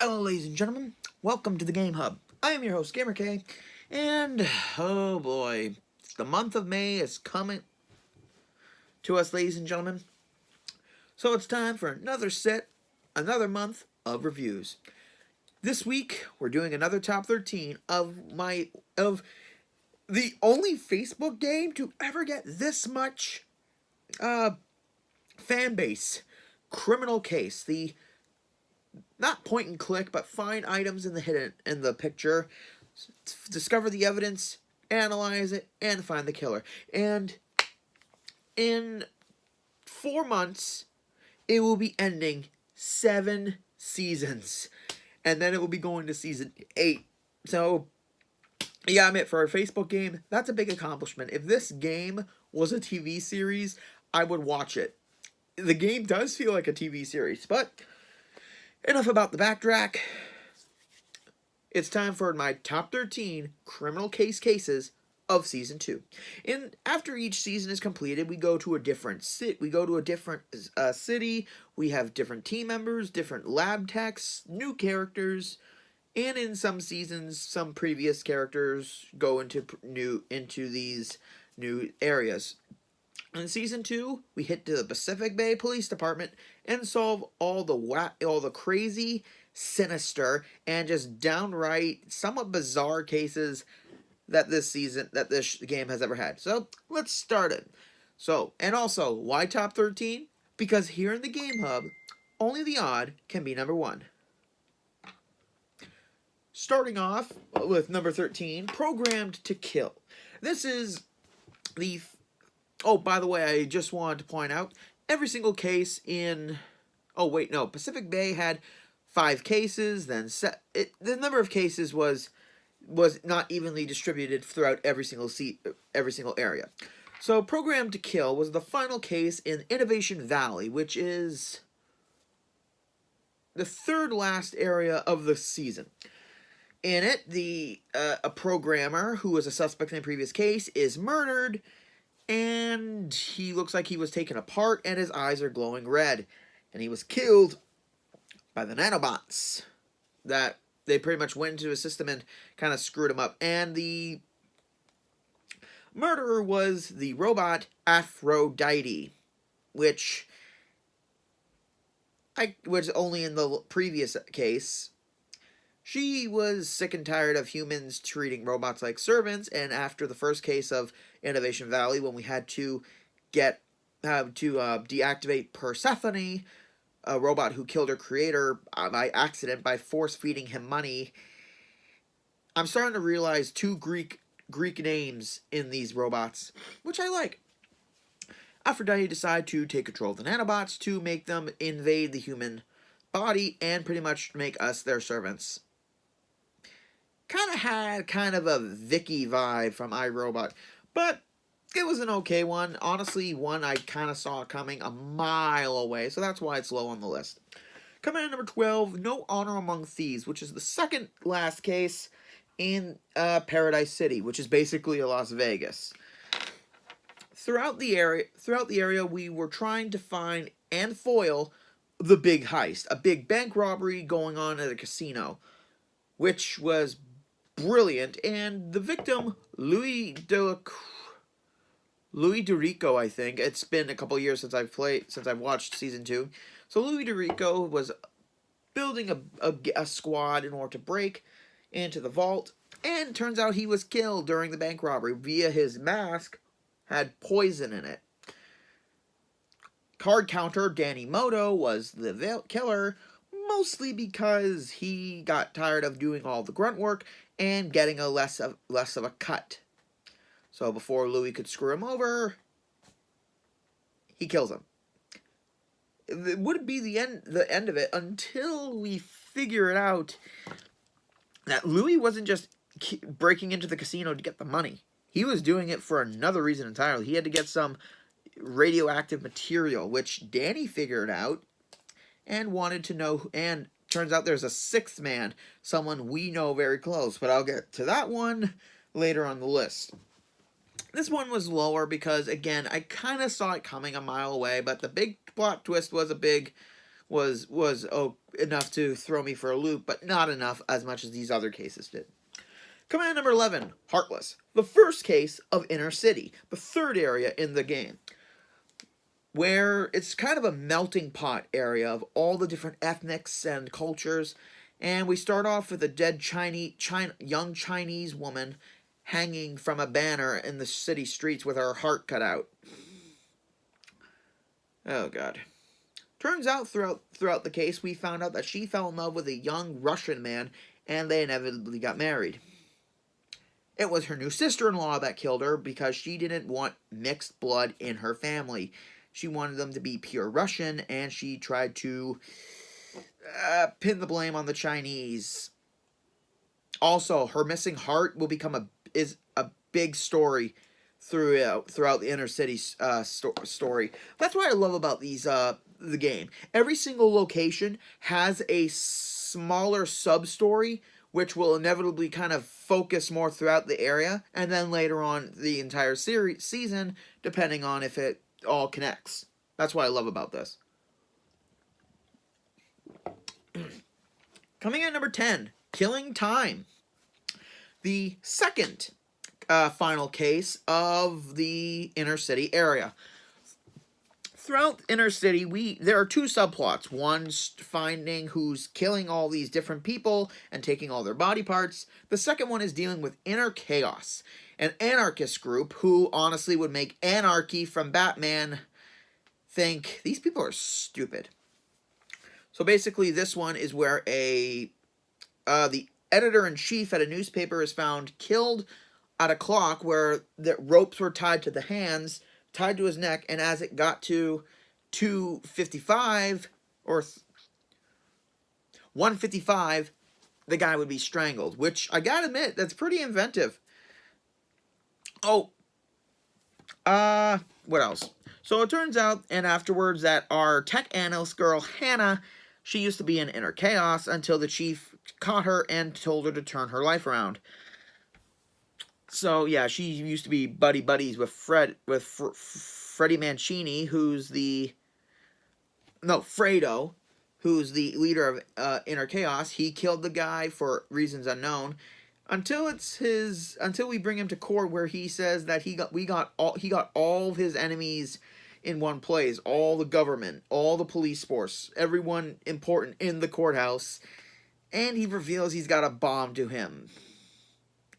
Hello, ladies and gentlemen. Welcome to the Game Hub. I am your host, GamerK, and oh boy, the month of May is coming to us, ladies and gentlemen. So it's time for another month of reviews. This week, we're doing another top 13 of the only Facebook game to ever get this much fan base. Criminal Case, the not point and click, but find items in the picture, discover the evidence, analyze it, and find the killer. And in 4 months, it will be ending 7 seasons, and then it will be going to season 8. So, yeah, I admit, for a Facebook game, that's a big accomplishment. If this game was a TV series, I would watch it. The game does feel like a TV series, but enough about the backtrack. It's time for my top 13 criminal cases of season 2. And after each season is completed, we go to a different city. We have different team members, different lab techs, new characters, and in some seasons, some previous characters go into these new areas. In season 2, we hit to the Pacific Bay Police Department and solve all the crazy, sinister, and just downright somewhat bizarre cases that this game has ever had. So let's start it. So, and also, why top 13? Because here in the Game Hub, only the odd can be number 1. Starting off with number 13, Programmed to Kill. This is the... Oh, by the way, I just wanted to point out, every single case in... Oh, wait, no. Pacific Bay had 5 cases, then the number of cases was not evenly distributed throughout every single area. So, Programmed to Kill was the final case in Innovation Valley, which is the third last area of the season. In it, a programmer who was a suspect in the previous case is murdered, and he looks like he was taken apart, and his eyes are glowing red. And he was killed by the nanobots. That they pretty much went into his system and kind of screwed him up. And the murderer was the robot Aphrodite, which was only in the previous case. She was sick and tired of humans treating robots like servants, and after the first case of Innovation Valley, when we had to deactivate Persephone, a robot who killed her creator by accident by force-feeding him money, I'm starting to realize 2 Greek names in these robots, which I like. Aphrodite decided to take control of the nanobots to make them invade the human body and pretty much make us their servants. Kind of a Vicky vibe from iRobot, but it was an okay one. Honestly, one I kind of saw coming a mile away, so that's why it's low on the list. Coming in at number 12, No Honor Among Thieves, which is the second last case in Paradise City, which is basically a Las Vegas. Throughout the area, we were trying to find and foil the big heist, a big bank robbery going on at a casino, which was brilliant, and the victim, Louis DeRico, I think. It's been a couple years since I've watched season 2. So Louis DeRico was building a squad in order to break into the vault, and turns out he was killed during the bank robbery via his mask had poison in it. Card counter Danny Moto was the killer, mostly because he got tired of doing all the grunt work and getting a less of a cut. So before Louis could screw him over, he kills him. It would be the end of it until we figure it out that Louis wasn't just breaking into the casino to get the money. He was doing it for another reason entirely. He had to get some radioactive material, which Danny figured out and wanted to know. And turns out there's a 6th man, someone we know very close, but I'll get to that one later on the list. This one was lower because, again, I kind of saw it coming a mile away, but the big plot twist was enough to throw me for a loop, but not enough as much as these other cases did. Coming in number 11, Heartless. The first case of Inner City, the third area in the game, where it's kind of a melting pot area of all the different ethnics and cultures. And we start off with a dead young Chinese woman hanging from a banner in the city streets with her heart cut out. Oh, God. Turns out throughout the case, we found out that she fell in love with a young Russian man, and they inevitably got married. It was her new sister-in-law that killed her because she didn't want mixed blood in her family. She wanted them to be pure Russian, and she tried to pin the blame on the Chinese. Also, her missing heart will become a big story throughout the Inner City story. That's what I love about the game. Every single location has a smaller sub-story, which will inevitably kind of focus more throughout the area, and then later on the entire season, depending on if it all connects. That's what I love about this. Coming in number 10, Killing Time. The second final case of the Inner City area. Throughout Inner City, there are two subplots. One's finding who's killing all these different people and taking all their body parts. The second one is dealing with Inner Chaos, an anarchist group who honestly would make Anarchy from Batman think these people are stupid. So basically, this one is where the editor-in-chief at a newspaper is found killed at a clock where the ropes were tied to the hands, tied to his neck, and as it got to 2:55 or 1:55, the guy would be strangled, which I gotta admit, that's pretty inventive. Oh, what else? So it turns out, and afterwards, that our tech analyst girl, Hannah, she used to be in Inner Chaos until the chief caught her and told her to turn her life around. So, yeah, she used to be buddies with Freddie Mancini, Fredo, who's the leader of Inner Chaos. He killed the guy for reasons unknown until we bring him to court, where he says that he got all of his enemies in one place, all the government, all the police force, everyone important in the courthouse, and he reveals he's got a bomb to him.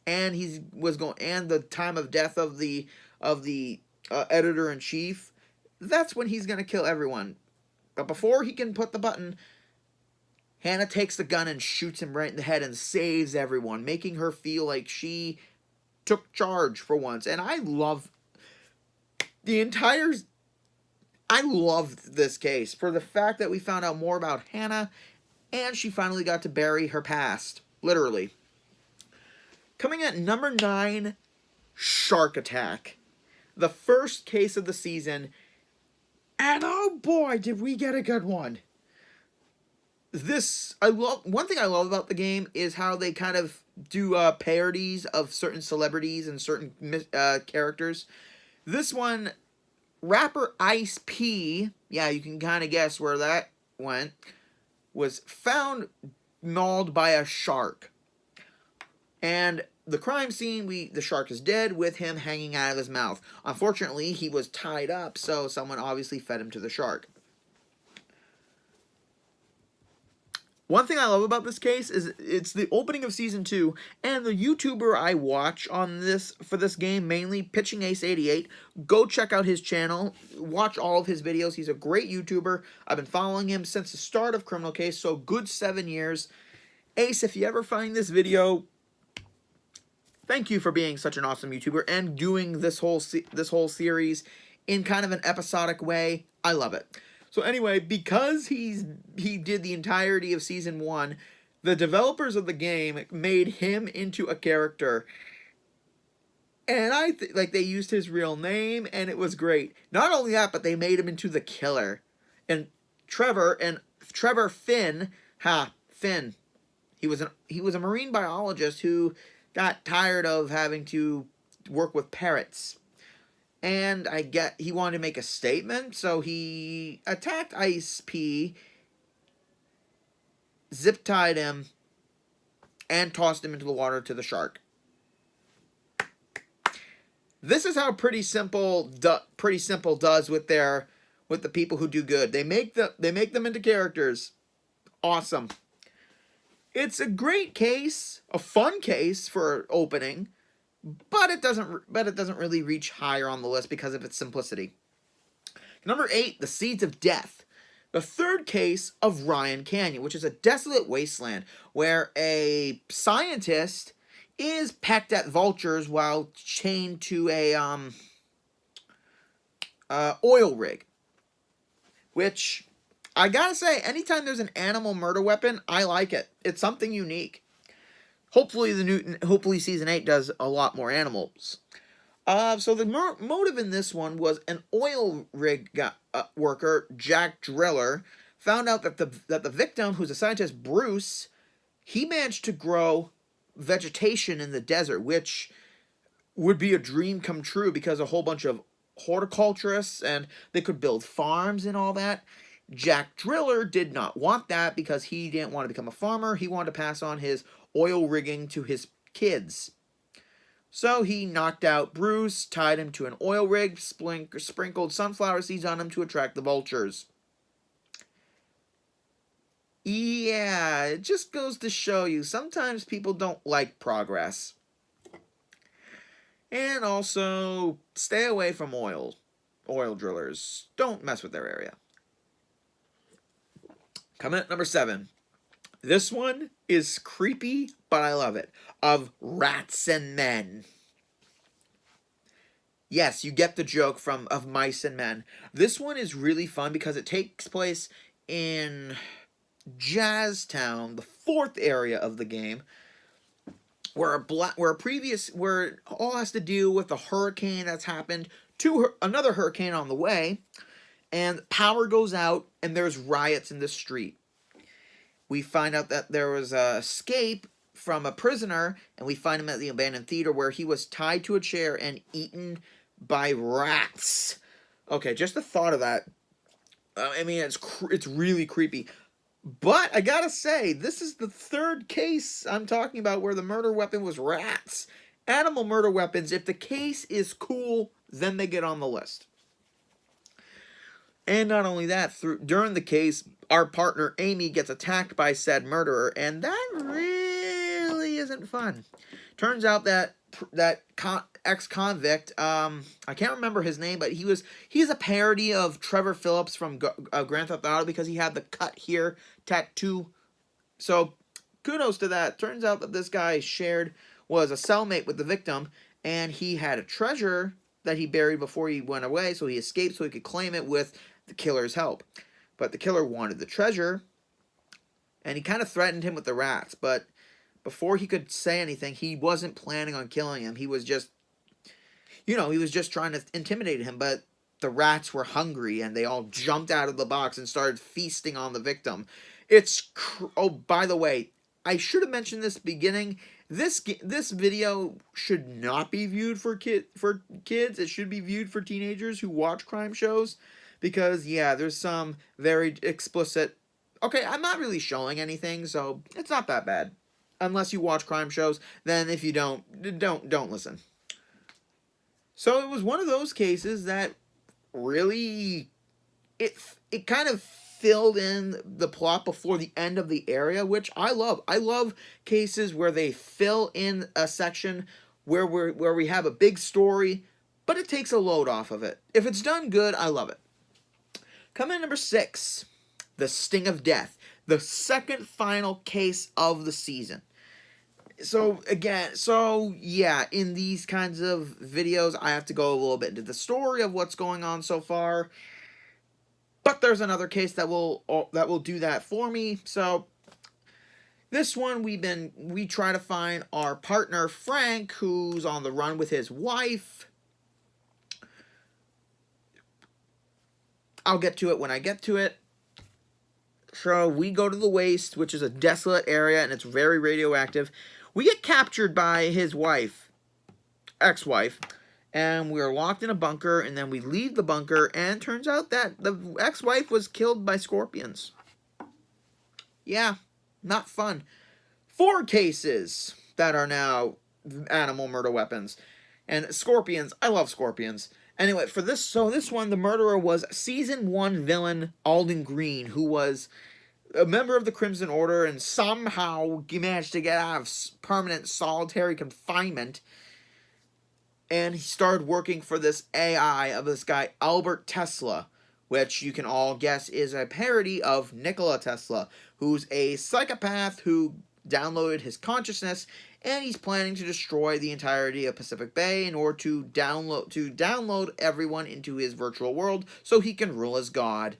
And and the time of death of the editor-in-chief, that's when he's gonna kill everyone. But before he can put the button, Hannah takes the gun and shoots him right in the head and saves everyone, making her feel like she took charge for once. And I loved this case for the fact that we found out more about Hannah, and she finally got to bury her past, literally. Coming at number 9, Shark Attack. The first case of the season, and oh boy, did we get a good one. One thing I love about the game is how they kind of do parodies of certain celebrities and certain characters. This one, rapper Ice P, yeah, you can kind of guess where that went, was found mauled by a shark. And the crime scene, the shark is dead with him hanging out of his mouth. Unfortunately, he was tied up, so someone obviously fed him to the shark. One thing I love about this case is it's the opening of Season 2, and the YouTuber I watch for this game, mainly Pitching Ace 88, go check out his channel, watch all of his videos. He's a great YouTuber. I've been following him since the start of Criminal Case, so good 7 years. Ace, if you ever find this video, thank you for being such an awesome YouTuber and doing this whole series in kind of an episodic way. I love it. So anyway, because he did the entirety of Season 1, the developers of the game made him into a character. And they used his real name, and it was great. Not only that, but they made him into the killer. And Trevor Finn, Finn, he was a marine biologist who got tired of having to work with parrots. And he wanted to make a statement, so he attacked Ice P zip-tied him, and tossed him into the water to the shark. This is how Pretty Simple does with the people who do good. They make them into characters. Awesome. It's a great case, a fun case for opening, but it doesn't really reach higher on the list because of its simplicity. Number 8, The Seeds of Death. The third case of Ryan Canyon, which is a desolate wasteland where a scientist is pecked at vultures while chained to a oil rig. Which, I gotta say, anytime there's an animal murder weapon, I like it. It's something unique. Hopefully Season 8 does a lot more animals. So the motive in this one was an oil rig worker, Jack Driller, found out that the victim, who's a scientist, Bruce, he managed to grow vegetation in the desert, which would be a dream come true because a whole bunch of horticulturists, and they could build farms and all that. Jack Driller did not want that because he didn't want to become a farmer. He wanted to pass on his oil rigging to his kids. So he knocked out Bruce, tied him to an oil rig, sprinkled sunflower seeds on him to attract the vultures. Yeah, it just goes to show you, sometimes people don't like progress. And also, stay away from oil drillers. Don't mess with their area. Coming at number 7. This one is creepy, but I love it. Of Rats and Men. Yes, you get the joke of Mice and Men. This one is really fun because it takes place in Jazztown, the 4th area of the game, where it all has to do with a hurricane that's happened to another hurricane on the way, and power goes out and there's riots in the street. We find out that there was a escape from a prisoner, and we find him at the abandoned theater where he was tied to a chair and eaten by rats. Okay, just the thought of that. I mean, it's really creepy. But I gotta say, this is the 3rd case I'm talking about where the murder weapon was rats. Animal murder weapons, if the case is cool, then they get on the list. And not only that, during the case, our partner Amy gets attacked by said murderer, and that really isn't fun. Turns out that ex-convict, I can't remember his name, but he's a parody of Trevor Phillips from Grand Theft Auto because he had the cut here tattoo. So kudos to that. Turns out that this guy was a cellmate with the victim, and he had a treasure that he buried before he went away, so he escaped so he could claim it with the killer's help. But the killer wanted the treasure, and he kind of threatened him with the rats, but before he could say anything, he wasn't planning on killing him. He was just, trying to intimidate him, but the rats were hungry, and they all jumped out of the box and started feasting on the victim. Oh, by the way, I should have mentioned this at the beginning. This video should not be viewed for kids. It should be viewed for teenagers who watch crime shows, because, yeah, there's some very explicit... Okay, I'm not really showing anything, so it's not that bad. Unless you watch crime shows, then if you don't listen. So it was one of those cases that really... It kind of filled in the plot before the end of the area, which I love. I love cases where they fill in a section where we have a big story, but it takes a load off of it. If it's done good, I love it. Coming in number 6, The Sting of Death, the second final case of the season. So yeah, in these kinds of videos, I have to go a little bit into the story of what's going on so far. But there's another case that will do that for me. So this one, we try to find our partner Frank, who's on the run with his wife. I'll get to it when I get to it. So we go to the waste, which is a desolate area, and it's very radioactive. We get captured by his wife, ex-wife, and we're locked in a bunker, and then we leave the bunker, and it turns out that the ex-wife was killed by scorpions. Yeah, Not fun. 4 cases that are now animal murder weapons. And scorpions, I love scorpions. Anyway, for this one, the murderer was Season 1 villain Alden Green, who was a member of the Crimson Order and somehow managed to get out of permanent solitary confinement. And he started working for this AI of this guy, Albert Tesla, which you can all guess is a parody of Nikola Tesla, who's a psychopath who downloaded his consciousness, and he's planning to destroy the entirety of Pacific Bay in order to download everyone into his virtual world so he can rule as God.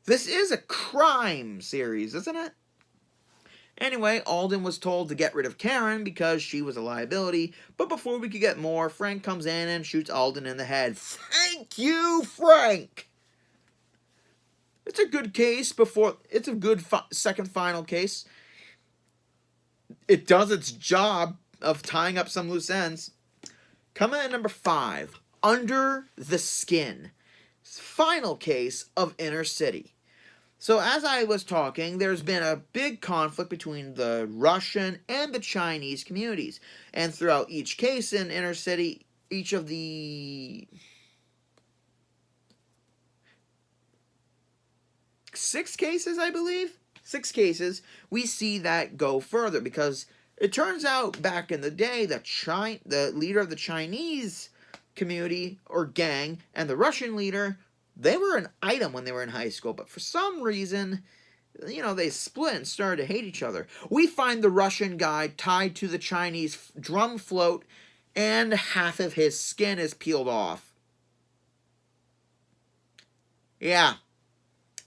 This is a crime series, isn't it? Anyway, Alden was told to get rid of Karen because she was a liability, but before we could get more, Frank comes in and shoots Alden in the head. Thank you, Frank! It's a good case it's a good second final case. It does its job of tying up some loose ends. Coming at number 5, Under the Skin. Final case of Inner City. So as I was talking, there's been a big conflict between the Russian and the Chinese communities. And throughout each case in Inner City, each of the 6 cases, I believe, 6 cases, we see that go further. Because it turns out back in the day that the leader of the Chinese community or gang and the Russian leader, they were an item when they were in high school, but for some reason, they split and started to hate each other. We find the Russian guy tied to the Chinese drum float, and half of his skin is peeled off. Yeah.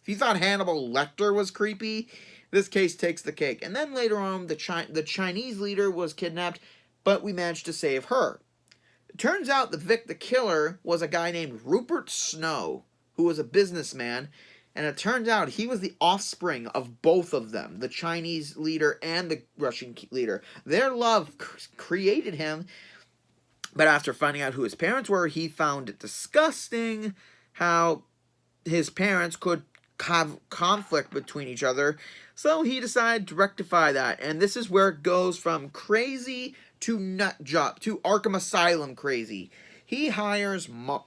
If you thought Hannibal Lecter was creepy, this case takes the cake. And then later on, the Chinese leader was kidnapped, but we managed to save her. It turns out the killer was a guy named Rupert Snow, who was a businessman, and it turns out he was the offspring of both of them, the Chinese leader and the Russian leader. Their love created him, but after finding out who his parents were, he found it disgusting how his parents could have conflict between each other, so he decided to rectify that, and this is where it goes from crazy to nut job to Arkham Asylum crazy. He hires Mark,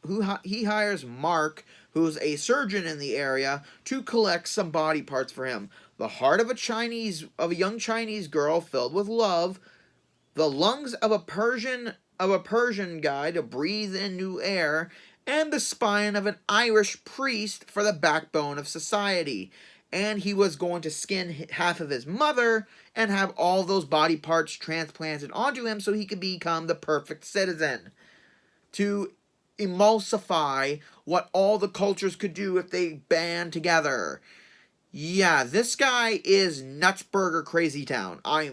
who's a surgeon in the area, to collect some body parts for him. The heart of a young Chinese girl filled with love, the lungs of a Persian guy to breathe in new air, and the spine of an Irish priest for the backbone of society. And he was going to skin half of his mother and have all those body parts transplanted onto him so he could become the perfect citizen. To emulsify what all the cultures could do if they band together. Yeah, this guy is Nutsburger Crazy Town. I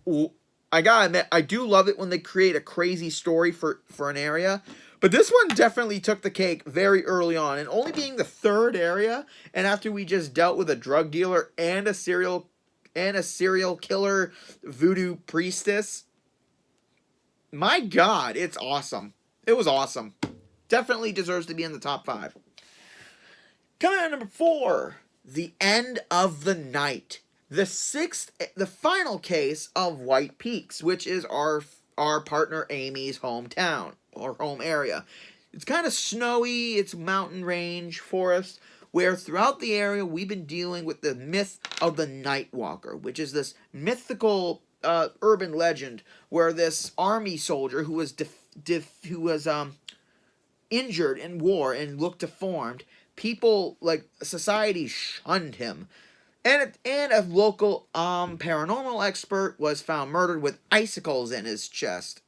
gotta admit, I do love it when they create a crazy story for an area. But this one definitely took the cake very early on. And only being the 3rd area, and after we just dealt with a drug dealer and a serial killer voodoo priestess, my God, it's awesome. It was awesome. Definitely deserves to be in the top 5. Coming at number 4, The End of the Night. The final case of White Peaks, which is our partner Amy's hometown or home area. It's kind of snowy, it's mountain range, forest, where throughout the area we've been dealing with the myth of the Night Walker, which is this mythical urban legend where this army soldier who was injured in war and looked deformed, people like society shunned him. And a local paranormal expert was found murdered with icicles in his chest.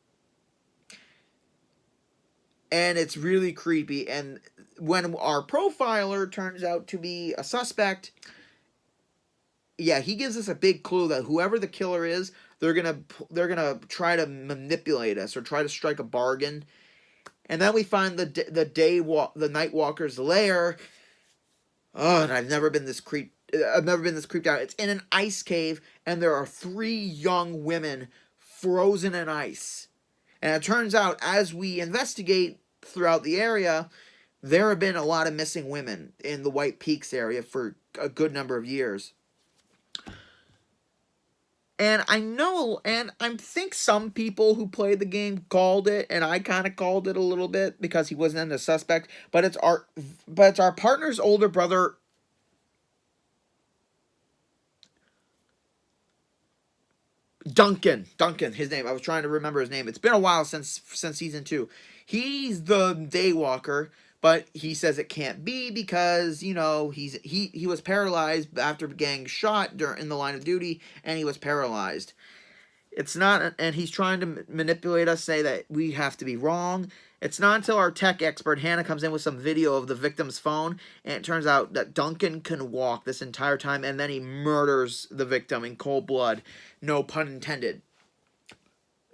And it's really creepy. And when our profiler turns out to be a suspect, yeah, he gives us a big clue that whoever the killer is, they're gonna try to manipulate us or try to strike a bargain. And then we find the Night Walker's lair. Oh, and I've never been this creeped out. It's in an ice cave, and there are 3 young women frozen in ice. And it turns out, as we investigate throughout the area, there have been a lot of missing women in the White Peaks area for a good number of years. And I think some people who played the game called it, and I kind of called it a little bit because he wasn't in the suspect. But it's our partner's older brother, Duncan. Duncan, his name. I was trying to remember his name. It's been a while since season 2. He's the daywalker, but he says it can't be because he was paralyzed after getting shot in the line of duty, and he was paralyzed. It's not, and he's trying to manipulate us, say that we have to be wrong. It's not until our tech expert, Hannah, comes in with some video of the victim's phone, and it turns out that Duncan can walk this entire time, and then he murders the victim in cold blood. No pun intended.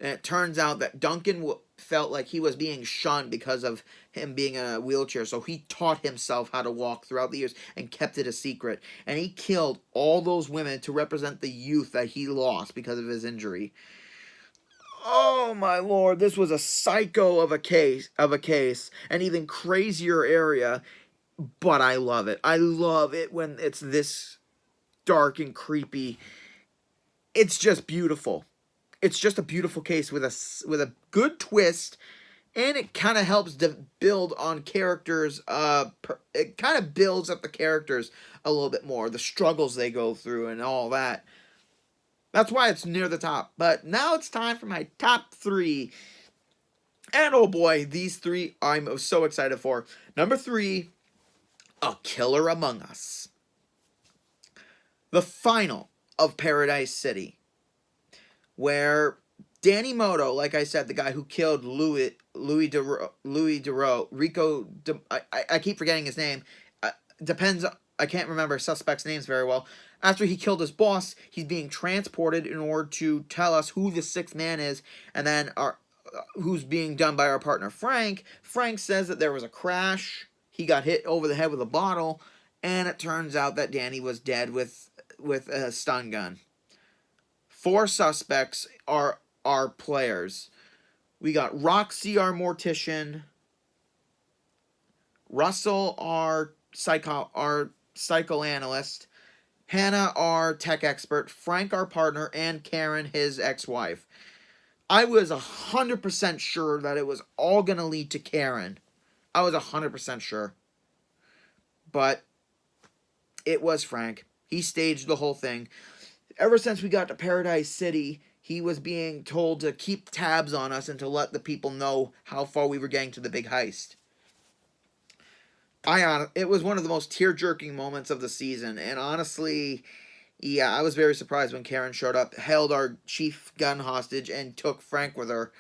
And it turns out that Duncan felt like he was being shunned because of him being in a wheelchair, so he taught himself how to walk throughout the years and kept it a secret. And he killed all those women to represent the youth that he lost because of his injury. Oh my lord, this was a psycho of a case, an even crazier area, but I love it. I love it when it's this dark and creepy. It's just beautiful. It's just a beautiful case with a good twist, and it kind of helps to build on characters. It kind of builds up the characters a little bit more, the struggles they go through and all that. That's why it's near the top. But now it's time for my top 3. And oh boy, these 3 I'm so excited for. Number 3, A Killer Among Us. The final of Paradise City, where Danny Moto, like I said, the guy who killed Louis DeRoe, Rico, I keep forgetting his name. Depends, I can't remember suspects' names very well. After he killed his boss, he's being transported in order to tell us who the 6th man is, and then who's being done by our partner Frank. Frank says that there was a crash. He got hit over the head with a bottle, and it turns out that Danny was dead with a stun gun. 4 suspects are our players. We got Roxy, our mortician, Russell, our psychoanalyst, Hannah, our tech expert, Frank, our partner, and Karen, his ex-wife. I was 100% sure that it was all going to lead to Karen. I was 100% sure. But it was Frank. He staged the whole thing. Ever since we got to Paradise City, he was being told to keep tabs on us and to let the people know how far we were getting to the big heist. It was one of the most tear-jerking moments of the season, and honestly, yeah, I was very surprised when Karen showed up, held our chief gun hostage, and took Frank with her.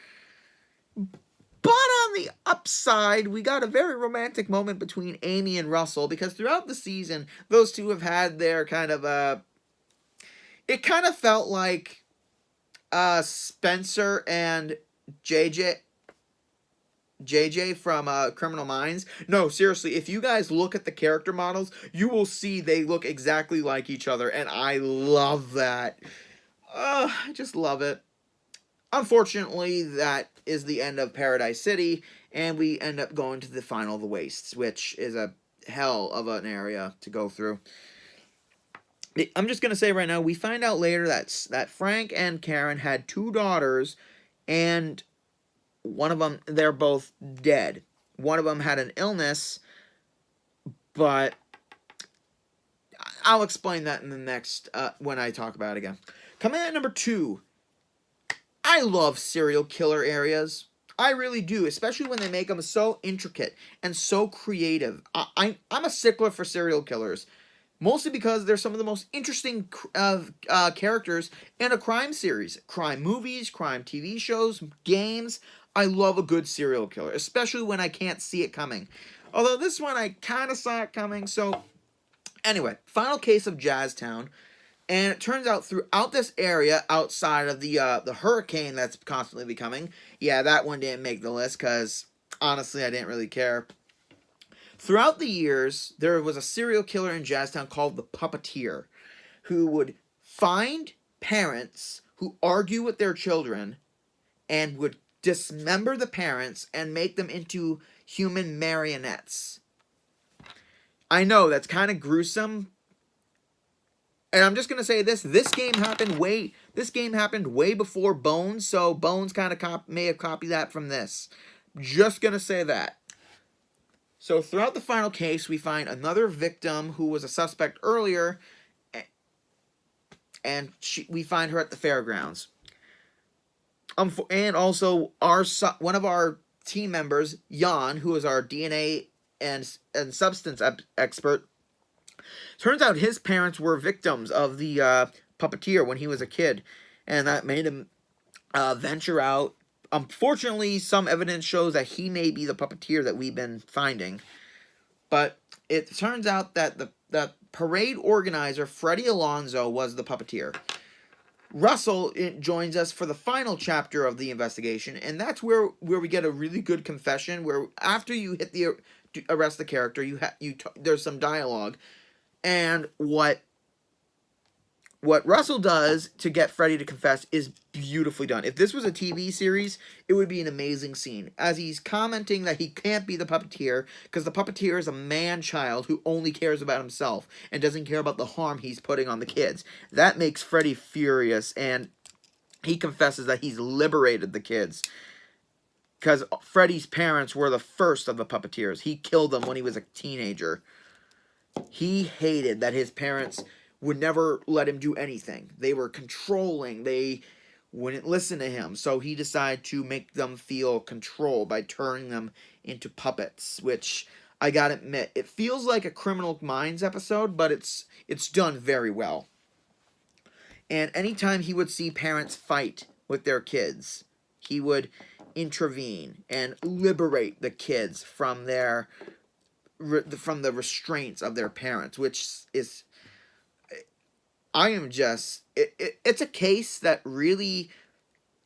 But on the upside, we got a very romantic moment between Amy and Russell, because throughout the season, those two have had their kind of, it kind of felt like Spencer and JJ from Criminal Minds. No, seriously, if you guys look at the character models, you will see they look exactly like each other, and I love that. I just love it. Unfortunately, that is the end of Paradise City, and we end up going to the final of the Wastes, which is a hell of an area to go through. I'm just going to say right now, we find out later that Frank and Karen had 2 daughters, and one of them, they're both dead. One of them had an illness, but I'll explain that in the next, when I talk about it again. Coming at number 2, I love serial killer areas. I really do, especially when they make them so intricate and so creative. I'm a stickler for serial killers, mostly because they're some of the most interesting characters in a crime series. Crime movies, crime TV shows, games. I love a good serial killer, especially when I can't see it coming. Although this one, I kind of saw it coming. So, anyway, final case of Jazztown. And it turns out throughout this area, outside of the hurricane that's constantly becoming, yeah, that one didn't make the list because, honestly, I didn't really care. Throughout the years, there was a serial killer in Jazztown called the Puppeteer, who would find parents who argue with their children and would dismember the parents and make them into human marionettes. I know that's kind of gruesome, and I'm just gonna say this: this game happened way before Bones, so Bones kind of may have copied that from this. Just gonna say that. So throughout the final case, we find another victim who was a suspect earlier, and we find her at the fairgrounds. And also one of our team members, Jan, who is our DNA and substance expert. Turns out his parents were victims of the puppeteer when he was a kid, and that made him venture out. Unfortunately, some evidence shows that he may be the puppeteer that we've been finding. But it turns out that the parade organizer, Freddie Alonso, was the puppeteer. Russell joins us for the final chapter of the investigation, and that's where we get a really good confession, where after you hit the arrest the character, there's some dialogue, and what Russell does to get Freddy to confess is beautifully done. If this was a TV series, it would be an amazing scene. As he's commenting that he can't be the puppeteer, because the puppeteer is a man-child who only cares about himself and doesn't care about the harm he's putting on the kids. That makes Freddy furious, and he confesses that he's liberated the kids. Because Freddy's parents were the first of the puppeteers. He killed them when he was a teenager. He hated that his parents would never let him do anything. They were controlling. They wouldn't listen to him. So he decided to make them feel control by turning them into puppets, which I gotta admit, it feels like a Criminal Minds episode, but it's done very well. And anytime he would see parents fight with their kids, he would intervene and liberate the kids from the restraints of their parents, which is... it's a case that really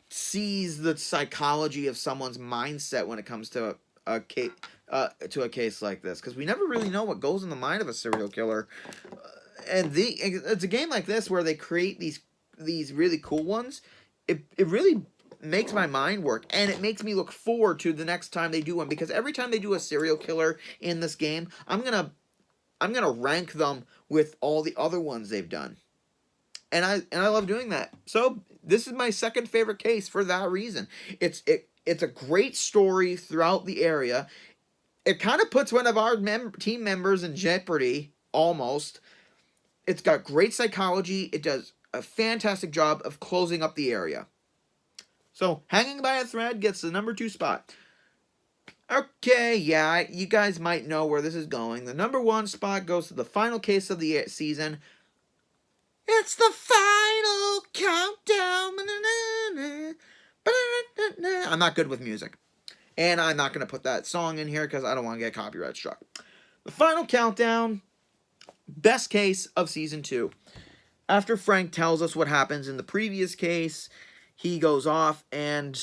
sees the psychology of someone's mindset when it comes to a case like this, because we never really know what goes in the mind of a serial killer. It's a game like this where they create these really cool ones. It really makes my mind work, and it makes me look forward to the next time they do one, because every time they do a serial killer in this game, I'm gonna rank them with all the other ones they've done. And I love doing that. So this is my second favorite case for that reason. It's a great story throughout the area. It kind of puts one of our team members in jeopardy, almost. It's got great psychology. It does a fantastic job of closing up the area. So Hanging by a Thread gets the number 2 spot. Okay, yeah, you guys might know where this is going. The number 1 spot goes to the final case of the season. It's the final countdown. I'm not good with music. And I'm not going to put that song in here because I don't want to get copyright struck. The final countdown, best case of season 2. After Frank tells us what happens in the previous case, he goes off and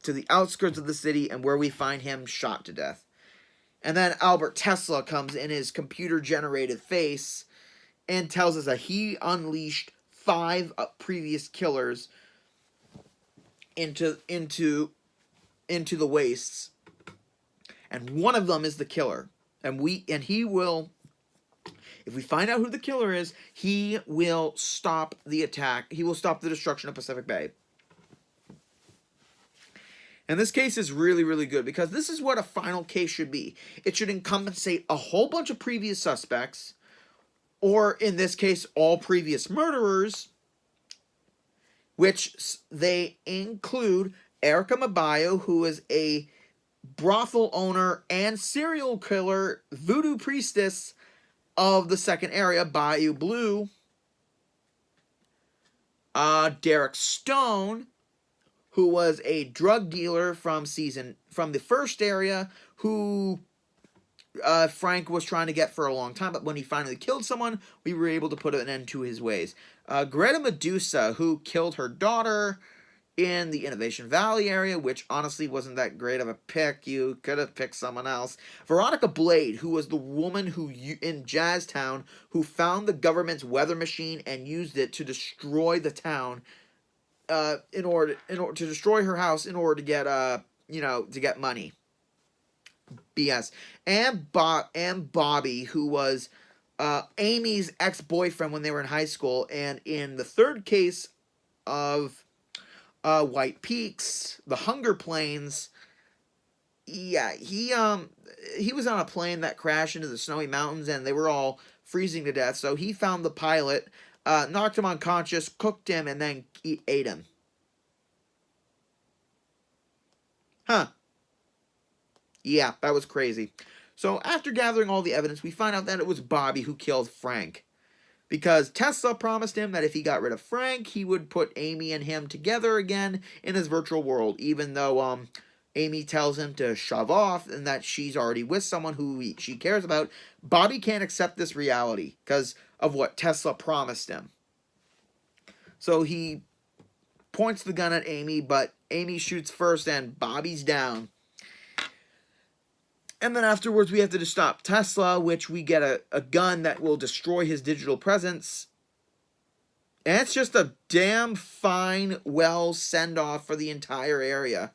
to the outskirts of the city, and where we find him shot to death. And then Albert Tesla comes in his computer-generated face and tells us that he unleashed 5 previous killers into the wastes, and one of them is the killer. And he will, if we find out who the killer is, he will stop the attack. He will stop the destruction of Pacific Bay. And this case is really, really good, because this is what a final case should be. It should encompass a whole bunch of previous suspects, or in this case, all previous murderers, which they include Erica Mabayo, who is a brothel owner and serial killer voodoo priestess of the second area, Bayou Blue. Derek Stone, who was a drug dealer from the first area, who Frank was trying to get for a long time, but when he finally killed someone, we were able to put an end to his ways. Greta Medusa, who killed her daughter in the Innovation Valley area, which honestly wasn't that great of a pick. You could have picked someone else. Veronica Blade, who was the woman in Jazztown who found the government's weather machine and used it to destroy the town, in order to destroy her house in order to get to get money. BS. And Bobby, who was Amy's ex-boyfriend when they were in high school. And in the third case of White Peaks, the Hunger Plains, yeah, he was on a plane that crashed into the snowy mountains, and they were all freezing to death. So he found the pilot, knocked him unconscious, cooked him, and then ate him. Huh. Yeah, that was crazy. So after gathering all the evidence, we find out that it was Bobby who killed Frank. Because Tesla promised him that if he got rid of Frank, he would put Amy and him together again in his virtual world, even though Amy tells him to shove off and that she's already with someone who she cares about. Bobby can't accept this reality because of what Tesla promised him. So he points the gun at Amy, but Amy shoots first and Bobby's down. And then afterwards, we have to stop Tesla, which we get a gun that will destroy his digital presence. And it's just a damn fine, well send-off for the entire area.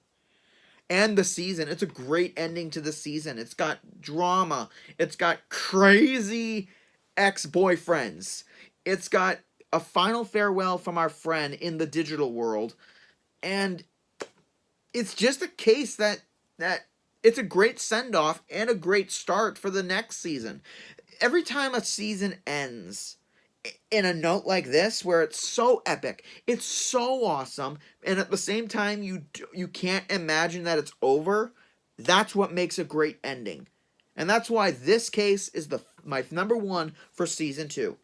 And the season. It's a great ending to the season. It's got drama. It's got crazy ex-boyfriends. It's got a final farewell from our friend in the digital world. And it's just a case that it's a great send-off and a great start for the next season. Every time a season ends in a note like this, where it's so epic, it's so awesome, and at the same time you can't imagine that it's over, that's what makes a great ending. And that's why this case is my number one for Season 2.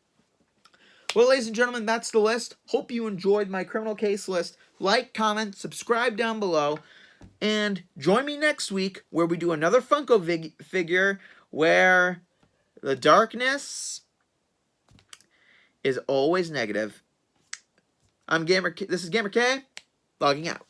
Well, ladies and gentlemen, that's the list. Hope you enjoyed my criminal case list. Like, comment, subscribe down below. And join me next week where we do another Funko figure where the darkness is always negative. This is Gamer K, logging out.